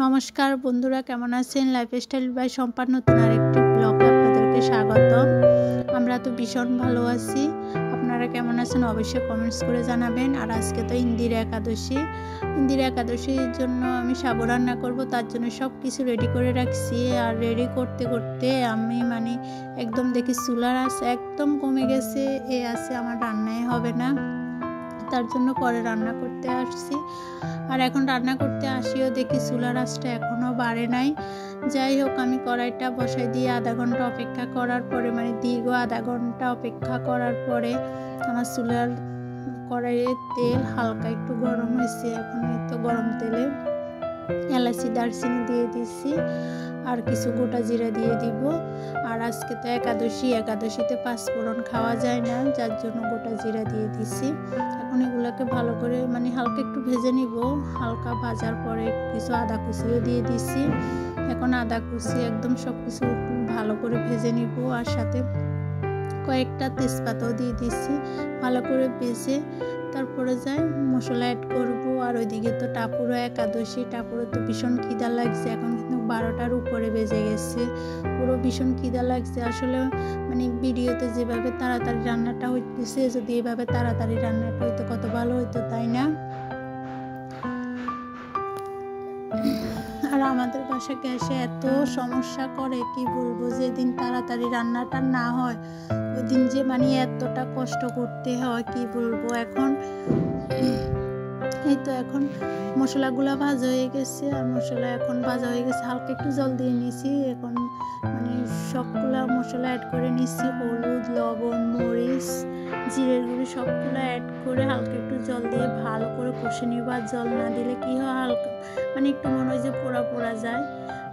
নমস্কার বন্ধুরা, কেমন আছেন? লাইফস্টাইল বাই সম্পার নতুন আরেকটি ব্লগে আপনাদেরকে স্বাগত। আমরা তো ভীষণ ভালো আছি। আপনারা কেমন আছেন অবশ্যই কমেন্টস করে জানাবেন। আর আজকে তো ইন্দিরা একাদশীর জন্য আমি সাবু রান্না করব, তার জন্য সব কিছু রেডি করে রাখছি। আর রেডি করতে করতে আমি একদম দেখি চুলার আঁচ একদম কমে গেছে, এ আছে আমার রান্নাই হবে না। তার জন্য পরে রান্না করতে আসছি। আর এখন রান্না করতে আসিও দেখি চুলার আঁচটা এখনও বাড়ে নাই। যাই হোক, আমি কড়াইটা বসাই দিয়ে আধা ঘন্টা অপেক্ষা করার পরে দীর্ঘ আধা ঘন্টা অপেক্ষা করার পরে আমার চুলার কড়াইয়ের তেল হালকা একটু গরম হয়েছে। এখন তো গরম তেলে এলাচি দারচিনি দিয়ে দিচ্ছি আর কিছু গোটা জিরা দিয়ে দিব। আর আজকে তো একাদশীতে পাঁচফোড়ন খাওয়া যায় না, যার জন্য গোটা জিরা দিয়ে দিচ্ছি। এখন এগুলোকে ভালো করে হালকা একটু ভেজে নিব। হালকা ভাজার পরে কিছু আদা কুচিও দিয়ে দিচ্ছি। এখন আদা কুচি একদম সব কিছু ভালো করে ভেজে নিব। আর সাথে কয়েকটা তেজপাতাও দিয়ে দিচ্ছি। ভালো করে ভেজে তারপরে যাই মশলা অ্যাড করব। আর ওইদিকে তো টাপুরও একাদশী, টাপুরও তো ভীষণ খিদা লাগছে। এখন কিন্তু 12টার উপরে বেজে গেছে, পুরো ভীষণ খিদা লাগছে। আসলে ভিডিওতে যেভাবে তাড়াতাড়ি রান্নাটা হইতেছে, যদি এভাবে তাড়াতাড়ি রান্নাটা হইতো কত ভালো হইতো, তাই না? আর আমাদের বাসা গ্যাসে এত সমস্যা করে, কি বলবো। যেদিন তাড়াতাড়ি রান্নাটা না হয় ওই দিন যে এতটা কষ্ট করতে হয়, কি বলবো। এখন এই তো এখন মশলাগুলো ভাজা হয়ে গেছে। আর মশলা এখন ভাজা হয়ে গেছে, হালকা একটু জল দিয়ে নিছি। এখন সবগুলা মশলা অ্যাড করে নিচ্ছি। হলুদ, লবণ, মরিচ, জিরের গুঁড়ি সবগুলো অ্যাড করে হালকা একটু জল দিয়ে ভালো করে কষে নিব। আর জল না দিলে কি হয়, হালকা একটু মনে হয় যে পোড়া পোড়া যায়,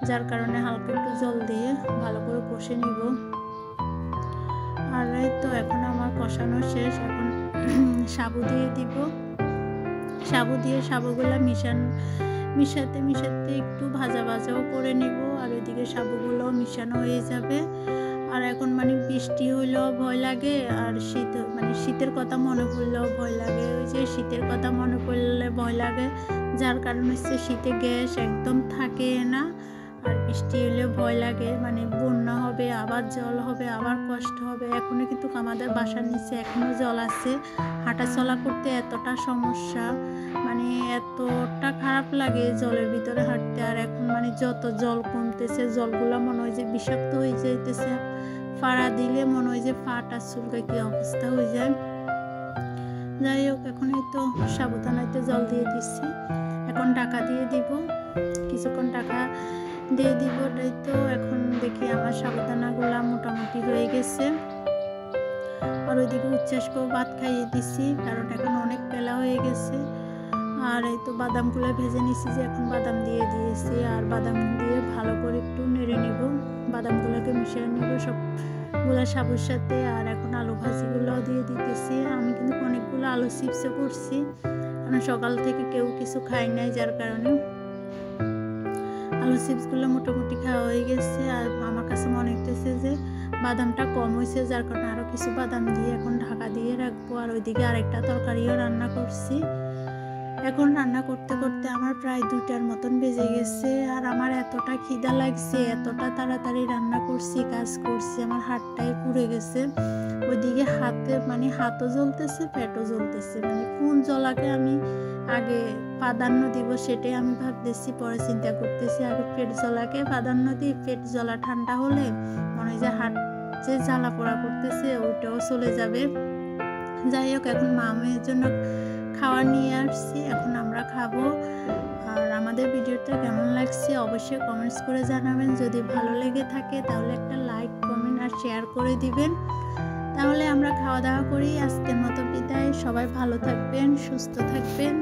যার কারণে হালকা একটু জল দিয়ে ভালো করে কষে নিব। আর এই তো এখন আমার কষানো শেষ। এখন সাবু দিয়ে দিব। সাবু দিয়ে সাবুগুলো মিশাতে একটু ভাজাও করে নিব। আর ওইদিকে সাবুগুলো মিশানো হয়ে যাবে। আর এখন বৃষ্টি হইলেও ভয় লাগে, আর শীতের কথা মনে পড়লেও ভয় লাগে। ওই যে শীতের কথা মনে পড়লে ভয় লাগে, যার কারণে হচ্ছে শীতে গ্যাস একদম থাকে না। আর বৃষ্টি হলে ভয় লাগে, বন্যা হবে, আবার জল হবে, আবার কষ্ট হবে। এখনো কিন্তু আমাদের বাসার নিচে এখনো জল আছে। হাঁটা চলা করতে এতটা সমস্যা, এতটা খারাপ লাগে জলের ভিতরে হাঁটতে। আর এখন যত জল কমতেছে, জলগুলো মনে হয় যে বিষাক্ত হয়ে যাইতেছে। ফাড়া দিলে মনে হয় যে ফাটা চুলকে কি অবস্থা হয়ে যায়। যাই হোক, এখন এই তো সাবুদানাতে জল দিয়ে দিচ্ছি। এখন ঢাকা দিয়ে দিব, কিছুক্ষণ ঢাকা দিয়ে দিব। তাই তো এখন দেখি আমার সাবুদানাগুলা মোটামুটি হয়ে গেছে। আর ওইদিকে উচ্ছ্বাসকেও ভাত খাইয়ে দিচ্ছি, কারণ এখন অনেক বেলা হয়ে গেছে। আর এই তো বাদামগুলো ভেজে নিচ্ছি, যে এখন বাদাম দিয়ে দিয়েছি। আর বাদাম দিয়ে ভালো করে একটু নেড়ে নিব, বাদামগুলোকে মিশিয়ে নিব সবগুলো সাবুর সাথে। আর এখন আলু ভাজিগুলোও দিয়ে দিতেছি। আমি কিন্তু অনেকগুলো আলু চিপসও করছি, কারণ সকাল থেকে কেউ কিছু খায় নাই, যার কারণে আলু চিপসগুলো মোটামুটি খাওয়া হয়ে গেছে। আর আমার কাছে মনে হইতেছে যে বাদামটা কম হয়েছে, যার কারণে আরও কিছু বাদাম দিয়ে এখন ঢাকা দিয়ে রাখবো। আর ওইদিকে আরেকটা তরকারিও রান্না করছি। এখন রান্না করতে করতে আমার প্রায় 2টার মতন বেজে গেছে। আর আমার এতটা খিদা লাগছে, এতটা তাড়াতাড়ি রান্না করছি, কাজ করছি, আমার হাতটাই পুড়ে গেছে। ওইদিকে হাতও জ্বলতেছে, পেটও জ্বলতেছে। কোন জ্বলাকে আমি আগে প্রাধান্য দিব সেটাই আমি ভাবতেছি, পরে চিন্তা করতেছি আগে পেট জ্বলাকে প্রাধান্য দিই। পেট জ্বলা ঠান্ডা হলে মনে হয় যে হাত যে জ্বালা পোড়া করতেছে ওইটাও চলে যাবে। যাই হোক, এখন মামের জন্য খাওয়া নিয়ে আসছি, এখন আমরা খাবো। আর আমাদের ভিডিওটা কেমন লাগছে অবশ্যই কমেন্টস করে জানাবেন। যদি ভালো লেগে থাকে তাহলে একটা লাইক, কমেন্ট আর শেয়ার করে দিবেন। তাহলে আমরা খাওয়া দাওয়া করি। আজকের মতো বিদায়। সবাই ভালো থাকবেন, সুস্থ থাকবেন।